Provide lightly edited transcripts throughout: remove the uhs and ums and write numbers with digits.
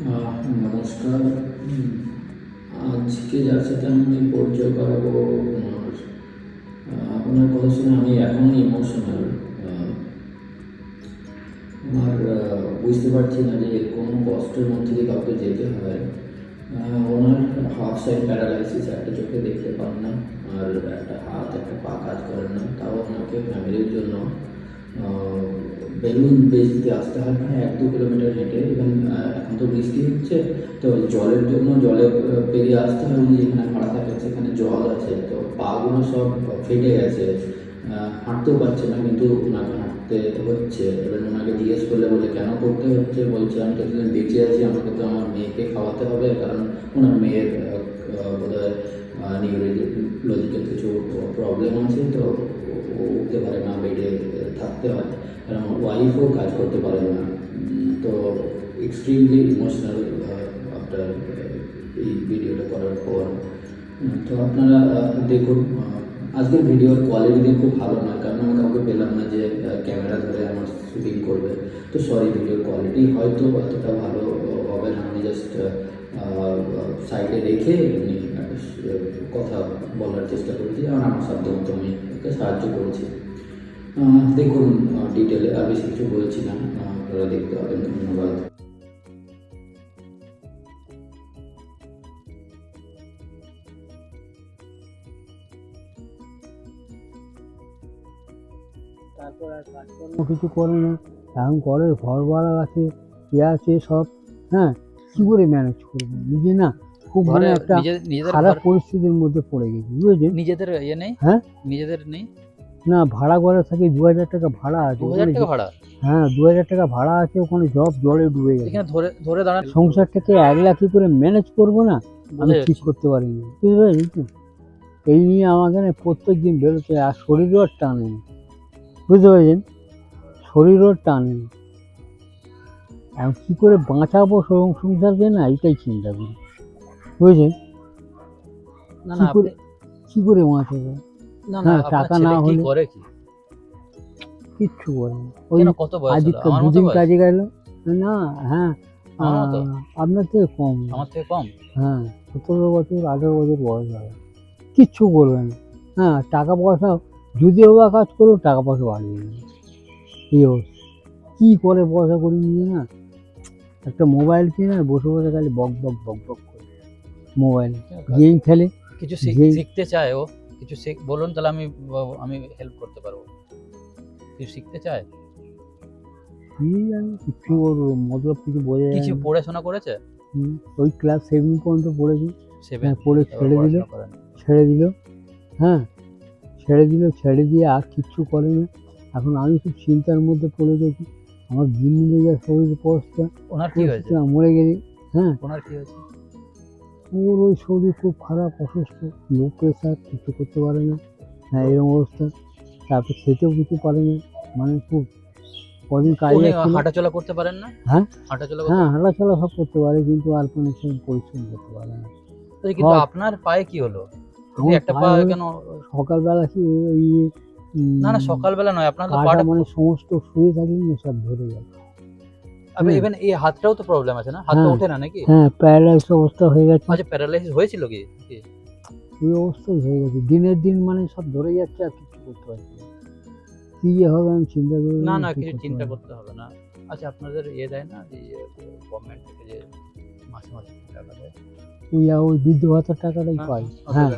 নমস্কার। আজকে যার সাথে আমি পরিচয় করাবো ওনার কথা শুনে আমি এখনই ইমোশনাল। আমার বুঝতে পারছি না যে কোনো কষ্টের মধ্যে দিয়ে কাউকে যেতে হয়। ওনার হাফ সাইড প্যারালাইসিস, একটা চোখে দেখতে পান না, আর একটা হাত একটা পা কাজ করে না। তাও ওনাকে ফ্যামিলির জন্য বেলুন বেচ দিতে আসতে হয় প্রায় 1-2 কিলোমিটার হেঁটে। ইভেন এখন তো বৃষ্টি হচ্ছে, তো জলের জন্য জলে পেরিয়ে আসতে হয়। উনি যেখানে ভাড়া থাকেন সেখানে জল আছে, তো পাগুলো সব ফেটে গেছে, হাঁটতেও পারছে না, কিন্তু ওনাকে হাঁটতে হচ্ছে। এবার ওনাকে জিজ্ঞেস করলে বলে কেন করতে হচ্ছে, বলছে আমি যতদিন বেঁচে আছি আমাকে তো আমার মেয়েকে খাওয়াতে হবে, কারণ ওনার মেয়ের বোধহয় নিউরোলজিক্যাল কিছু প্রবলেম আছে, তো ও উঠতে পারে না, বেডে থাকতে হয়, কারণ ওয়াইফও কাজ করতে পারে না। তো এক্সট্রিমলি ইমোশনাল আফটার এই ভিডিওটা করার পর। তো আপনারা দেখুন। আজকের ভিডিওর কোয়ালিটি খুব ভালো নয়, কারণ আমি কাউকে পেলাম না যে ক্যামেরা ধরে আমার শুটিং করবে। তো সরি, ভিডিওর কোয়ালিটি হয়তো এতটা ভালো হবে না। আমি জাস্ট সাইডে রেখে এমনি কথা বলার চেষ্টা করেছি, আর আমার সাধ্য মতো আমি ওকে সাহায্য করেছি। দেখুন ডিটেলে, আর বেশি কিছু বলছি না, আপনারা দেখতে পাবেন। ধন্যবাদ। তারপর আর কাজকর্ম কিছু করে না, এখন ঘরে ঘর ভাড়া আছে, আছে সব। হ্যাঁ, কি করে ম্যানেজ করবো নিজে? না, খুব মানে একটা খারাপ পরিস্থিতির মধ্যে পড়ে গেছি, বুঝেছেন? নিজেদের ইয়ে নেই? হ্যাঁ, নিজেদের নেই না, ভাড়া ঘরে থাকি, 2000 টাকা ভাড়া আছে। 2000 টাকা ভাড়া? হ্যাঁ, 2000 টাকা ভাড়া আছে, ওখানে সব জলে ডুবে গেছে। এখানে ধরে ধরে দাঁড়ান। সংসারটাকে 1 লাখ কি করে ম্যানেজ করবো না, আমি ঠিক করতে পারিনি, বুঝতে পারছি তো। এই নিয়ে আমাকে প্রত্যেক দিন বেরোতে, আর শরীরও আর টানে না, বুঝতে পারছেন? শরীরও টানে না। এখন কী করে বাঁচাবো সংসারকে, না এটাই চিন্তা করি, বুঝেছেন? না না, কী করে বাঁচাবো? না না, হ্যাঁ, আপনার টাকা ছেলে না কি হলে করে? কি কিচ্ছু করে না। ওই কেন, কত বয়স হলো? আজকে আমার মতো দুদিন বয়স? কাজে গেল না। হ্যাঁ, আমার মতো? আপনার থেকে কম। আমার থেকে কম? হ্যাঁ, 17 বছর 18 বছর বয়স হবে, কিচ্ছু করবে না। হ্যাঁ, টাকা পয়সা যদিও বা কাজ করো, টাকা পয়সা বাড়বে না, এই অবস্থা। কী করে পয়সা করে নিয়ে না, একটা মোবাইল কিনে বসে বসে খালি বক বক বক বক করে মোবাইল গেম খেলে। কিছু শিখতে চায় ও? কিছু বলুন, তাহলে আমি আমি হেল্প করতে পারবো। কিছু শিখতে চায়? কি জানি, কিছু ওর মতলব কিছু বোঝা যায় কিছু না। পড়াশোনা করেছে? ওই ক্লাস 7 পর্যন্ত পড়েছি। 7? পড়ে ছেড়ে দিল। হ্যাঁ, ছেড়ে দিয়ে আর কিচ্ছু করে না। এখন আমি খুব চিন্তার মধ্যে পড়ে গেছি। আমার দিন যা শরীরের অবস্থা। ওনার কি হয়েছে? মরে গেছি। হ্যাঁ, ওনার কি হয়েছে? ওর ওই শরীর খুব খারাপ, অসুস্থ, লো প্রেশার, কিছু করতে পারে না। হ্যাঁ, এরকম অবস্থা। তারপর খেতেও কিছু পারে না, মানে খুব কদিন কাজে হাঁটাচলা করতে পারেন না? হ্যাঁ, হাঁটাচলা? হ্যাঁ, হাঁটাচলা সব করতে পারে, কিন্তু আর কোনো পরিশ্রম করতে পারে না। কিন্তু আপনার পায়ে কি হলো? একটা পা কেন? সকালবেলা কি না না, সকালবেলা নয়, আপনার তো পাটা মানে সমস্ত শুয়ে থাকলে না সব ধরে যায়। ইভেন এই হাতটাও তো প্রবলেম আছে না? হাতটা ওঠে না নাকি? হ্যাঁ, প্যারালাইজ অবস্থা হয়ে গেছে। আচ্ছা, প্যারালাইসিস হয়েছিল কি? ওই অবস্থায় হয়ে গেছে, দিনের দিন মানে সব ধরে যাচ্ছে, আর কিছু করতে পারছি না। কি যে হবে আমি চিন্তা করি। না না, কিছু চিন্তা করতে হবে না। আচ্ছা, আপনাদের দেয় না যে গভর্নমেন্ট থেকে যে মাসে মাসে টাকা দেয়? ওই বৃদ্ধ ভাতার টাকাটাই পাই। হ্যাঁ,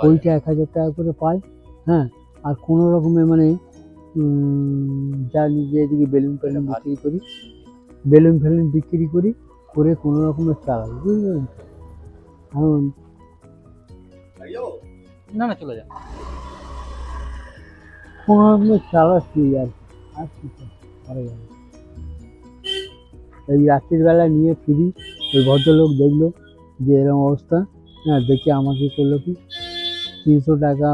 ওইটা 1000 টাকা করে পাই। হ্যাঁ, আর কোনো রকমে মানে যা নিজে এদিকে বেলুন ফেলুন বিক্রি করি, করে কোনো রকমের চালাই, বুঝলেন? এখন না না, চলে যান। কোনো রকমের চালাচ্ছি আর কি করা যাবে। এই রাত্রির বেলা নিয়ে ফিরি, ওই ভদ্রলোক দেখলো যে এরকম অবস্থা। হ্যাঁ, দেখে আমাকে করলো কি 300 টাকা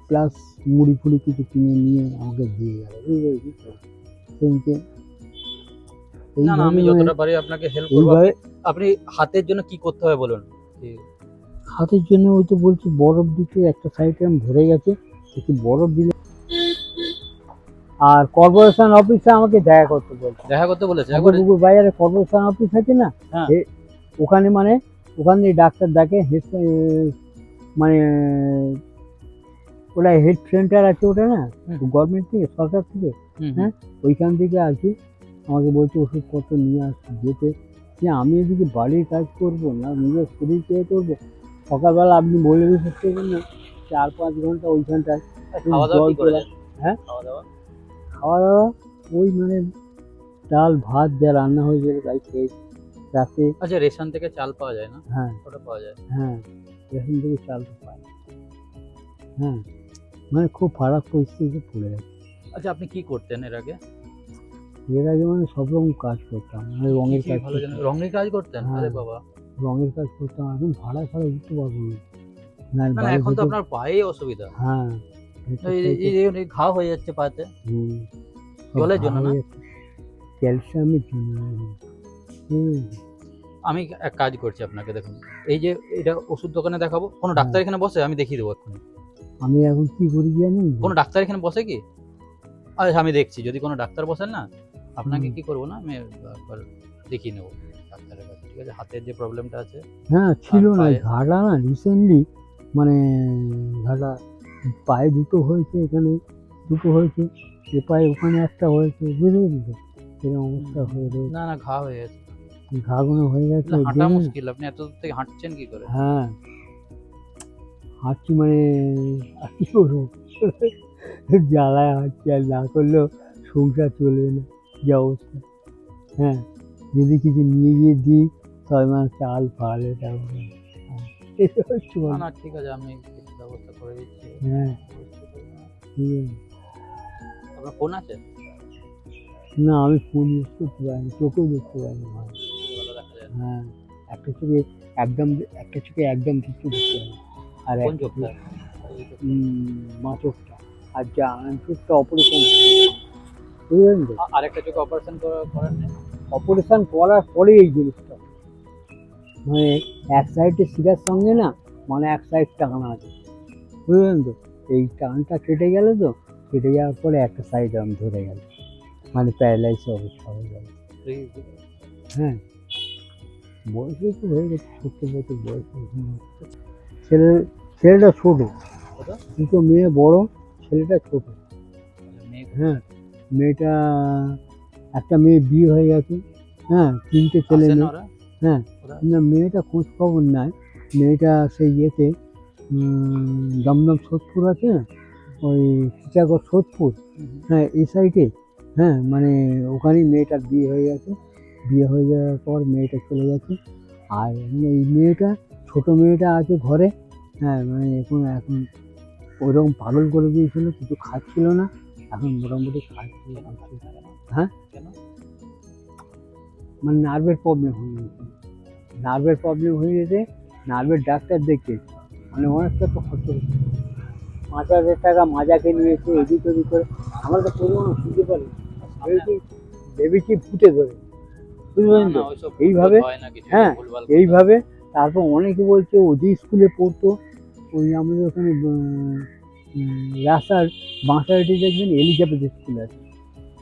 প্লাস মুড়ি ফুড়ি কিছু কিনে নিয়ে আমাকে দিয়ে গেল, বুঝতে না না, আমি যতটা পারি আপনাকে হেল্প করব। আপনি হাতের জন্য কি করতে হবে বলুন? হাতের জন্য ওই তো বলছি, বরফ দিতে একটা সাইডে ধরে গেছে, একটু বরফ দিলে আর কর্পোরেশন অফিসে আমাকে দেখা করতে বলছে। দেখা করতে বলেছে একবারে? পুকুর বাজারে কর্পোরেশন অফিস আছে না, হ্যাঁ। ওখানে মানে ওখান থেকে ডাক্তার ডাকে, মানে ওটা হেলথ সেন্টার আছে ওটা না, গভর্নমেন্ট থেকে, সরকার থেকে, হ্যাঁ, ওইখান থেকে আর কি আমাকে বলছে ওষুধপত্র নিয়ে আসতে যেতে। যে আমি এদিকে বাড়ির কাজ করবো না নিজের শরীর চেয়ে করবো, সকালবেলা আপনি বলে দিতে পারবেন না 4-5 ঘন্টা ওইখানটায় খাওয়া দাওয়া কি করে? হ্যাঁ, খাওয়া দাওয়া ওই মানে ডাল ভাত যা রান্না হয়ে যাবে তাই খেয়ে রাতে। আচ্ছা, রেশন থেকে চাল পাওয়া যায় না? হ্যাঁ ওটা পাওয়া যায়। হ্যাঁ, রেশন থেকে চাল তো পাই। হ্যাঁ, মানে খুব খারাপ পরিস্থিতি পড়ে গেছে। আচ্ছা, আপনি কি করতেন এর আগে? এর আগে মানে সব রকম কাজ করতাম, মানে রঙের কি কাজ ভালো জানেন, করতাম। রঙের কাজ করতেন? হ্যাঁ। আরে বাবা। রঙের কাজ করতাম, এখন ভাড়া উঠতে পারবো না। না, না, বাড়ি এখন তো থেকে- আপনার পায়ে অসুবিধা। হ্যাঁ, এই ঘা হয়ে যাচ্ছে পাতে। হুম, জলের জন্য না? ক্যালসিয়ামের জন্য। আমি এক কাজ করছি আপনাকে, দেখুন এই যে এটা ওষুধ দোকানে দেখাবো, কোনো ডাক্তার এখানে বসে? আমি দেখিয়ে দেবো এক্ষুনি। আমি এখন কি করি জানি, কোনো ডাক্তার এখানে বসে কি? আচ্ছা, আমি দেখছি, যদি কোনো ডাক্তার বসেন না, আপনাকে কি করবো না, আমি একবার দেখিয়ে নেবো ডাক্তারের কাছে, ঠিক আছে? হাতের যে প্রবলেমটা আছে। হ্যাঁ ছিল না, পায়ে- ঘাটা না রিসেন্টলি, মানে ঘাটা পায়ে দুটো হয়েছে, এখানে দুটো হয়েছে, এ পায়ে ওখানে একটা হয়েছে, বুঝলি তো এরকম অবস্থা হয়ে রয়েছে। না না, ঘা হয়ে গেছে। ঘাগুলো হয়ে গেছে না, হাঁটা দেখে- মুশকিল, আপনি এত দূর থেকে হাঁটছেন কি করে? হ্যাঁ, হাঁটছি মানে আর কি করবো, জ্বালায় হাঁটছি, আর না করলেও সংসার চলবে না যা অবস্থা। হ্যাঁ, যদি কিছু নিয়ে গিয়ে দিই তবে মানে চাল ফাল এটা ওটা। এটা হচ্ছে না বড়। না, ঠিক আছে, আমি কিছু ব্যবস্থা করে দিচ্ছি। হ্যাঁ, ঠিক আছে। আপনার ফোন আছে? না, আমি ফোন ইউজ করতে পারিনি, চোখেও দেখতে পারিনি ভালো। ভালো দেখা যায় না। হ্যাঁ, একটা চোখে একটা চোখে একদম কিছু দেখতে পারি, আর কোন একটা চোখটা? মা চোখটা, আর যা চোখটা অপারেশন, বুঝলেন তো, আরেকটা চোখ অপারেশন করেন না? অপারেশন করার পরে এই জিনিসটা, মানে এক সাইডে শিরার সঙ্গে না, মানে এক সাইড টানা আছে, বুঝলেন তো, এই টানটা কেটে গেল, তো কেটে যাওয়ার পরে একটা সাইড আমি ধরে গেল, মানে প্যারালাইজ অবস্থা হয়ে গেল। হ্যাঁ, বয়স একটু হয়ে গেছে, 70 বছর বয়স হয়েছে। ছেলেটা ছোট, কত? দুটো মেয়ে বড়, ছেলেটা ছোট। মেয়ে হ্যাঁ, মেয়েটা, একটা মেয়ে বিয়ে হয়ে গেছে, হ্যাঁ, 3টে ছেলে আসে না মেয়ে। ওরা? হ্যাঁ, ওরা? না, মেয়েটা খোঁজ খবর নাই, মেয়েটা সেই ইয়েতে দমদম সোদপুর আছে না, ওই টিটাগড় সোদপুর, হ্যাঁ, এই সাইডে, হ্যাঁ, মানে ওখানেই মেয়েটার বিয়ে হয়ে গেছে। বিয়ে হয়ে যাওয়ার পর মেয়েটা চলে গেছে, আর এই মেয়েটা, ছোট মেয়েটা আছে ঘরে। হ্যাঁ, মানে এখন ওইরকম পাগল করে দিয়েছিল, কিছু খাচ্ছিল না, এখন মোটামুটি খাচ্ছে। হ্যাঁ, কেন? মানে নার্ভের প্রবলেম হয়ে গেছে, নার্ভের ডাক্তার দেখে, মানে অনেকটা তো খরচ হচ্ছে, 5,000 টাকা মাজাকে নিয়েছে, এদিক ওদিক করে, আমরা তো পরিমাণ শুনতে পারি, ভেবেছি ফুটে ধরে, বুঝলেন তো, না, ওইসব এইভাবে। হয় না কিছু, হ্যাঁ, ভুলভাল এইভাবে। তারপর অনেকে বলছে ও যে স্কুলে পড়তো, ওই আমাদের ওখানে রাস্তার বাঁশাড়িতে দেখবেন এলিজাবেথ স্কুল আছে,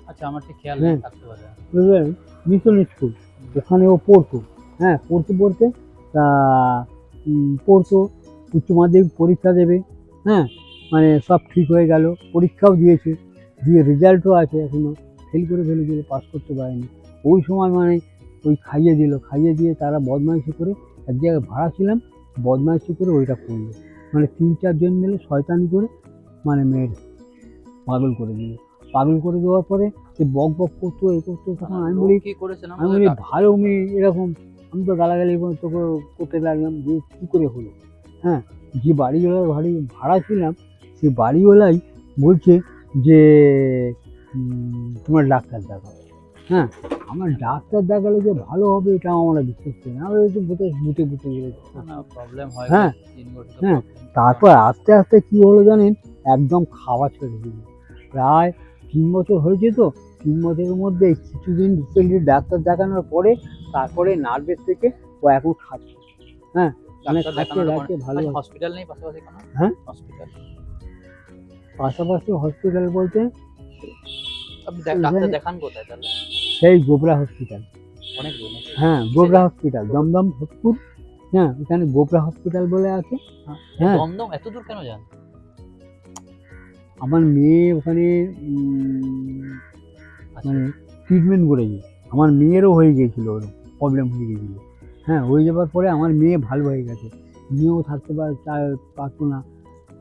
আচ্ছা, আমার ঠিক খেয়াল হ্যাঁ। নেই, থাকতে পারে। বুঝলেন, মিশন স্কুল, ওখানে ও পড়তো। হ্যাঁ, পড়তে তা পড়তো, উচ্চ মাধ্যমিক পরীক্ষা দেবে, হ্যাঁ, মানে সব ঠিক হয়ে গেল, পরীক্ষাও দিয়েছে, দিয়ে রেজাল্টও আছে, এখনও ফেল করে পাস করতে পারেনি। ওই সময় মানে ওই খাইয়ে দিয়ে তারা বদমাইশি করে, এক জায়গায় ভাড়া ছিলাম, বদমাইশি করে ওইটা করলো, মানে 3-4 জন মিলে শয়তানি করে, মানে মেয়ের পাগল করে দেওয়ার পরে সে বক করতো, এ করতো, তখন আমি বলি, কি করেছেন? আমি বলি ভালো মেয়ে এরকম, আমি তো গালাগালি তোকে করতে লাগলাম, যে কী করে হলো। হ্যাঁ, যে বাড়িওয়ালার ভাড়া ছিলাম, সেই বাড়িওয়ালাই বলছে যে তোমার ডাক্তার দেখাও। হ্যাঁ, আমার ডাক্তার দেখালে যে ভালো হবে এটা আমরা বিশ্বাস করি না, আমরা বুটে গেছি। প্রবলেম হয়। হ্যাঁ, হ্যাঁ, তারপর আস্তে আস্তে কি হলো জানেন, একদম খাওয়া ছেড়ে দিল, প্রায় 3 বছর হয়েছে, তো 3 বছরের মধ্যে কিছুদিন রিসেন্টলি ডাক্তার দেখানোর পরে তারপরে নার্ভের থেকে ও এখন খাচ্ছে। হ্যাঁ, মানে খাচ্ছে ভালো। হসপিটাল নেই পাশাপাশি কোনো? হ্যাঁ, হসপিটাল পাশাপাশি হসপিটাল বলতে আপনি ডাক্তার দেখান কোথায় তাহলে? সেই গোবরা হসপিটাল। অনেক দূর নাকি? হ্যাঁ, গোবরা হসপিটাল, দমদম ভোজপুর। হ্যাঁ, এখানে গোবরা হসপিটাল বলে আছে। হ্যাঁ, দমদম এত দূর কেন যান? আমার মেয়ে ওখানে আচ্ছা, মানে ট্রিটমেন্ট করেছে। আমার মেয়েরও হয়ে গিয়েছিল, ওর প্রবলেম হয়ে গিয়েছিল। হ্যাঁ, হয়ে যাওয়ার পরে আমার মেয়ে ভালো হয়ে গেছে। মেয়েও থাকতে পারতো না,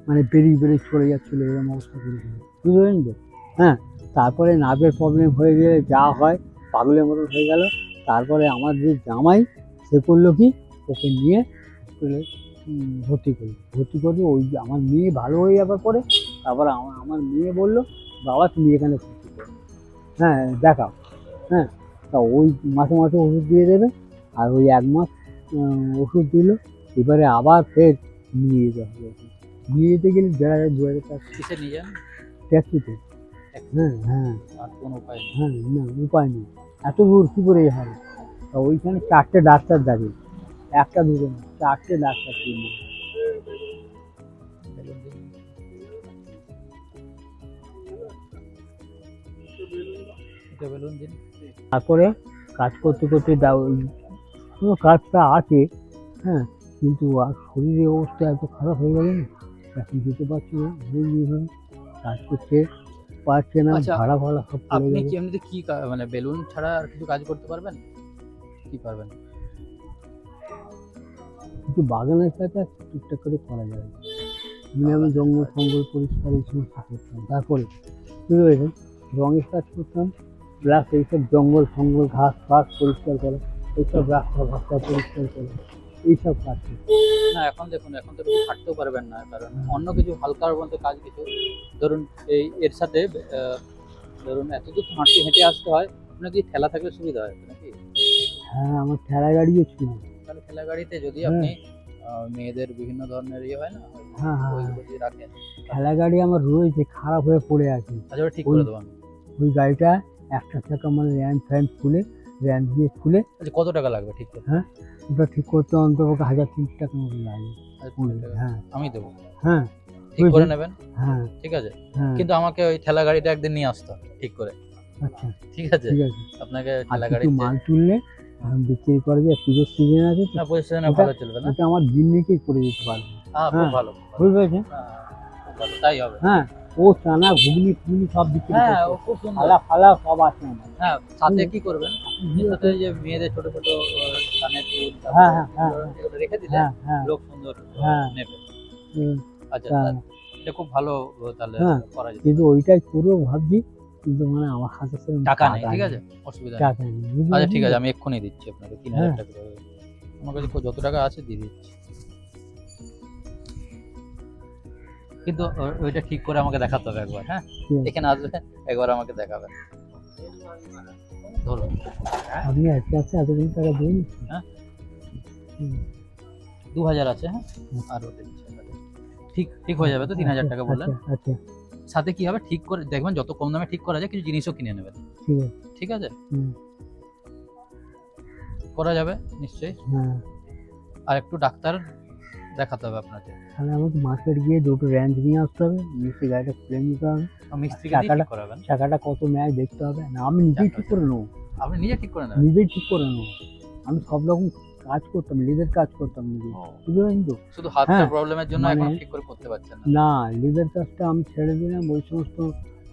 মানে বেরিয়ে বেরিয়ে চলে যাচ্ছিলো, এরকম অবস্থা করেছিল, বুঝতে পারেন তো? হ্যাঁ, তারপরে নার্ভের প্রবলেম হয়ে গেলে যা হয় পাগলের মতন হয়ে গেল। তারপরে আমার যে জামাই, সে করলো কি, ওকে নিয়ে হসপিটালে ভর্তি করলো। ওই যে আমার মেয়ে ভালো হয়ে যাওয়ার পরে তারপরে আমার মেয়ে বললো, বাবা তুমি এখানে ভর্তি করো, হ্যাঁ দেখাও। হ্যাঁ, তা ওই মাসে মাসে ওষুধ দিয়ে দেবে, আর ওই 1 মাস ওষুধ দিল। এবারে আবার ফের নিয়ে যেতে হবে ওকে। নিয়ে যেতে গেলে 1,500 টাকা কিসে নিয়ে যান? ট্যাক্সিতে। হ্যাঁ হ্যাঁ আর কোনো উপায় নেই? হ্যাঁ, না উপায় নেই, এত দূর কী করে হবে। তা ওইখানে 4টে ডাক্তার থাকে, একটা দুটো না, 4টে ডাক্তার কিনবে। এটা বলুন দিন। তারপরে কাজ করতে করতে কোনো কাজটা আছে, হ্যাঁ, কিন্তু আর শরীরের অবস্থা এত খারাপ হয়ে গেল না, এখন যেতে পারছি না, এইভাবে কাজ করতে পারছে না, আচ্ছা, ভাড়া ভাড়া সব পড়ে আপনি যাবে। কি এমনিতে কি মানে বেলুন ছাড়া আর কিছু কাজ করতে পারবেন? কি পারবেন? কিন্তু বাগানের কাজ আর টুকটাক করে করা যাবে। আমি জঙ্গল ফঙ্গল পরিষ্কার এই সমস্ত করতাম। তারপরে বুঝতে পেরেছেন, রঙের কাজ করতাম, প্লাস এইসব জঙ্গল ফঙ্গল ঘাস ফাস পরিষ্কার করা, এইসব রাস্তা ফাস্তা পরিষ্কার করা, এইসব কাজ করতাম। না এখন দেখুন, এখন তো কিছু খাটতেও পারবেন না, কারণ অন্য কিছু হালকার মধ্যে কাজ কিছু, ধরুন এই এর সাথে ধরুন এত দূর হেঁটে আসতে হয়, আপনার কি ঠেলা থাকলে সুবিধা হয় নাকি? হ্যাঁ, আমার ঠেলা গাড়িও ছিল। তাহলে ঠেলা গাড়িতে যদি হ্যাঁ। আপনি মেয়েদের বিভিন্ন ধরনের ইয়ে হয় না, হ্যাঁ হ্যাঁ, ওইগুলো যদি রাখেন, ঠেলা গাড়ি আমার রয়েছে, খারাপ হয়ে পড়ে আছে। আচ্ছা ওটা ঠিক করে দেবো আমি। ওই গাড়িটা একটা চাকা মানে র্যাম্প ফ্যাম্প খুলে, র্যাম্প দিয়ে খুলে, আচ্ছা কত টাকা লাগবে ঠিক করতে? হ্যাঁ, ওটা ঠিক করতে অন্তত 1,000-300 টাকা মতো লাগে। হ্যাঁ আমি দেবো, হ্যাঁ, ঠিক করে নেবেন, হ্যাঁ ঠিক আছে? হ্যাঁ, কিন্তু আমাকে ওই ঠেলা গাড়িটা একদিন নিয়ে আসতে হবে ঠিক করে, আচ্ছা ঠিক আছে? ঠিক আছে। আপনাকে আর ঠেলা কিছু গাড়িতে মাল তুললে বিক্রি করে যে পুজোর সিজন আছে তো, না পজিশনে ওটা- ভালো চলবে না? ওটা আমার জিম্মিকেই করে দিতে পারবে। হ্যাঁ খুব হ্যাঁ, ভালো, বুঝতে পেরেছেন? হ্যাঁ, খুব ভালো, তাই হবে। হ্যাঁ, ও চানা ঘুগনি ফুগনি সব বিক্রি হ্যাঁ করছে, ও খুব সুন্দর। ফালা ফালা সব আছে আমার। হ্যাঁ সাথে কি করবেন, এর সাথে যে মেয়েদের ছোট ছোট কানের দুল, হ্যাঁ, হ্যাঁ, হ্যাঁ, এগুলো রেখে দিলে হ্যাঁ হ্যাঁ লোক সুন্দর হ্যাঁ। নেবে। হুম, আচ্ছা হ্যাঁ। এটা খুব ভালো, তাহলে হ্যাঁ, করা যেতে কিন্তু ওইটাই করবো ভাবছি, কিন্তু মানে আমার হাতে সেরকম টাকা নেই, ঠিক আছে, অসুবিধা নেই। টাকা নেই, বুঝতে আচ্ছা ঠিক পারছেন আছে, তো? আমি এক্ষুনি দিচ্ছি আপনাকে 3,000 হ্যাঁ। টাকা করে। আমার কাছে যত টাকা আছে দিয়ে দিচ্ছি, কিন্তু ওইটা ঠিক করে আমাকে দেখাতে হবে একবার। হ্যাঁ ঠিক আছে। এখানে আসবে, একবার আমাকে দেখাবেন। ধরুন আপনি আজকে আজকে এতগুলো টাকা দিয়ে দিচ্ছেন? হ্যাঁ। হুম, 2,000 আছে, হ্যাঁ, আর ওটা দিচ্ছি আপনাকে। ঠিক ঠিক হয়ে যাবে তো? 3,000 টাকা বললেন। আচ্ছা আচ্ছা, সাথে কি হবে, ঠিক করে দেখবেন যত কম দামে ঠিক করা যায়, কিছু জিনিসও কিনে নেবেন, ঠিক আছে। ঠিক আছে? হুম, করা যাবে নিশ্চয়ই। হ্যাঁ, আর একটু ডাক্তার দেখাতে হবে আপনাকে, তাহলে আমাকে মার্কেট গিয়ে দুটো রেঞ্জ নিয়ে আসতে হবে, মিস্ত্রি গাড়িটা খুলে নিতে হবে, আর মিস্ত্রিকে দিয়ে ঠিক করাবেন। চাকাটা কত নেয় দেখতে হবে। না, আমি নিজেই ঠিক করে নেবো, আপনি নিজে ঠিক করে নেবেন। নিজেই ঠিক করে নেবো। আমি সব রকম কাজ করতাম, লিডের কাজ করতাম নিজে, বুঝতে পারেন তো? শুধু হাতটা হ্যাঁ, প্রবলেমের জন্য মানে- এখন ঠিক করে করতে পারছেন না। না, লিডের কাজটা আমি ছেড়ে দিলাম, ওই সমস্ত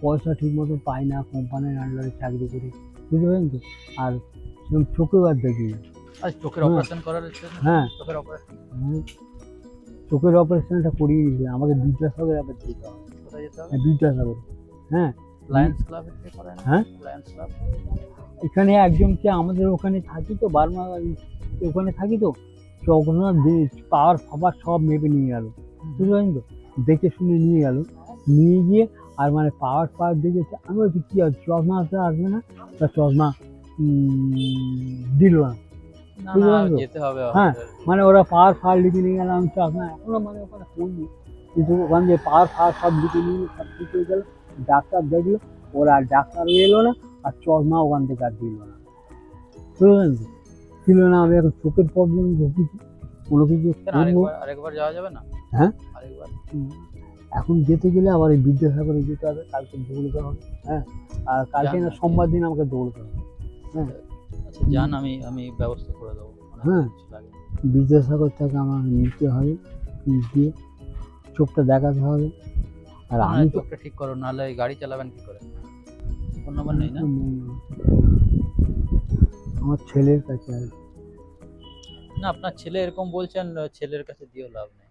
পয়সা ঠিক মতো পাই না, কোম্পানির আন্ডারে চাকরি করি, বুঝতে পারেন তো? আর সেরকম চোখেও আর দেখি না। আর চোখের হ্যাঁ। অপারেশন করার ইচ্ছে নেই? হ্যাঁ, চোখের অপারেশন হুম, চোখের অপারেশনটা করিয়ে নিয়েছিলাম, আমাকে বিদ্যাসাগর আবার যেতে হবে। কোথায় যেতে হবে? হ্যাঁ, বিদ্যাসাগর, হ্যাঁ, লায়ন্স ক্লাবে থেকে করেন? হ্যাঁ? Lions club. এখানে একজনকে আমাদের ওখানে থাকি তো, বার্মা ওখানে থাকি তো, চখনা পাওয়ার ফাওয়ার সব মেপে নিয়ে গেল, বুঝতে পারেন তো? দেখে শুনে নিয়ে গেল, নিয়ে গিয়ে আর মানে পাওয়ার দেখে আমি বলছি কী আর চশমা আসবে না, তা চশমা দিল না, না বুঝতে না পারছো? যেতে হবে হ্যাঁ, আমাদের। মানে ওরা পাওয়ার লিখে নিয়ে গেল, আমি চশমা এখনো মানে ওখানে পড়ি, কিন্তু ওখান দিয়ে পাওয়ার সব লিখে নিয়ে সব ঠিক হয়ে গেল, ডাক্তার দেখলো, ওরা আর ডাক্তার এলো না, আর চশমা ওখান থেকে আর দিল না, বুঝলেন তো? ছিল না, আমি এখন চোখের প্রবলেম ভুগছি, কোনো কিছু কেন করবো। আরেকবার যাওয়া যাবে না? হ্যাঁ? আরেকবার এখন যেতে গেলে আবার এই বিদ্যাসাগরে যেতে হবে, কালকে দৌড়তে হবে। হ্যাঁ, আর কালকে যান না না, সোমবার দিন আমাকে দৌড়তে হবে। আচ্ছা যান, আমি ব্যবস্থা করে দেবো। অনেক হ্যাঁ। কিছু লাগে। বিদ্যাসাগর থেকে আমার নিতে হবে, গিয়ে চোখটা দেখাতে হবে। আর আমি তো চোখটা ঠিক করো, নাহলে গাড়ি চালাবেন কি করে? ফোন নাম্বার নেই না? আমার ছেলের কাছে আছে। না, আপনার ছেলে এরকম বলছেন, ছেলের কাছে দিয়েও লাভ নেই।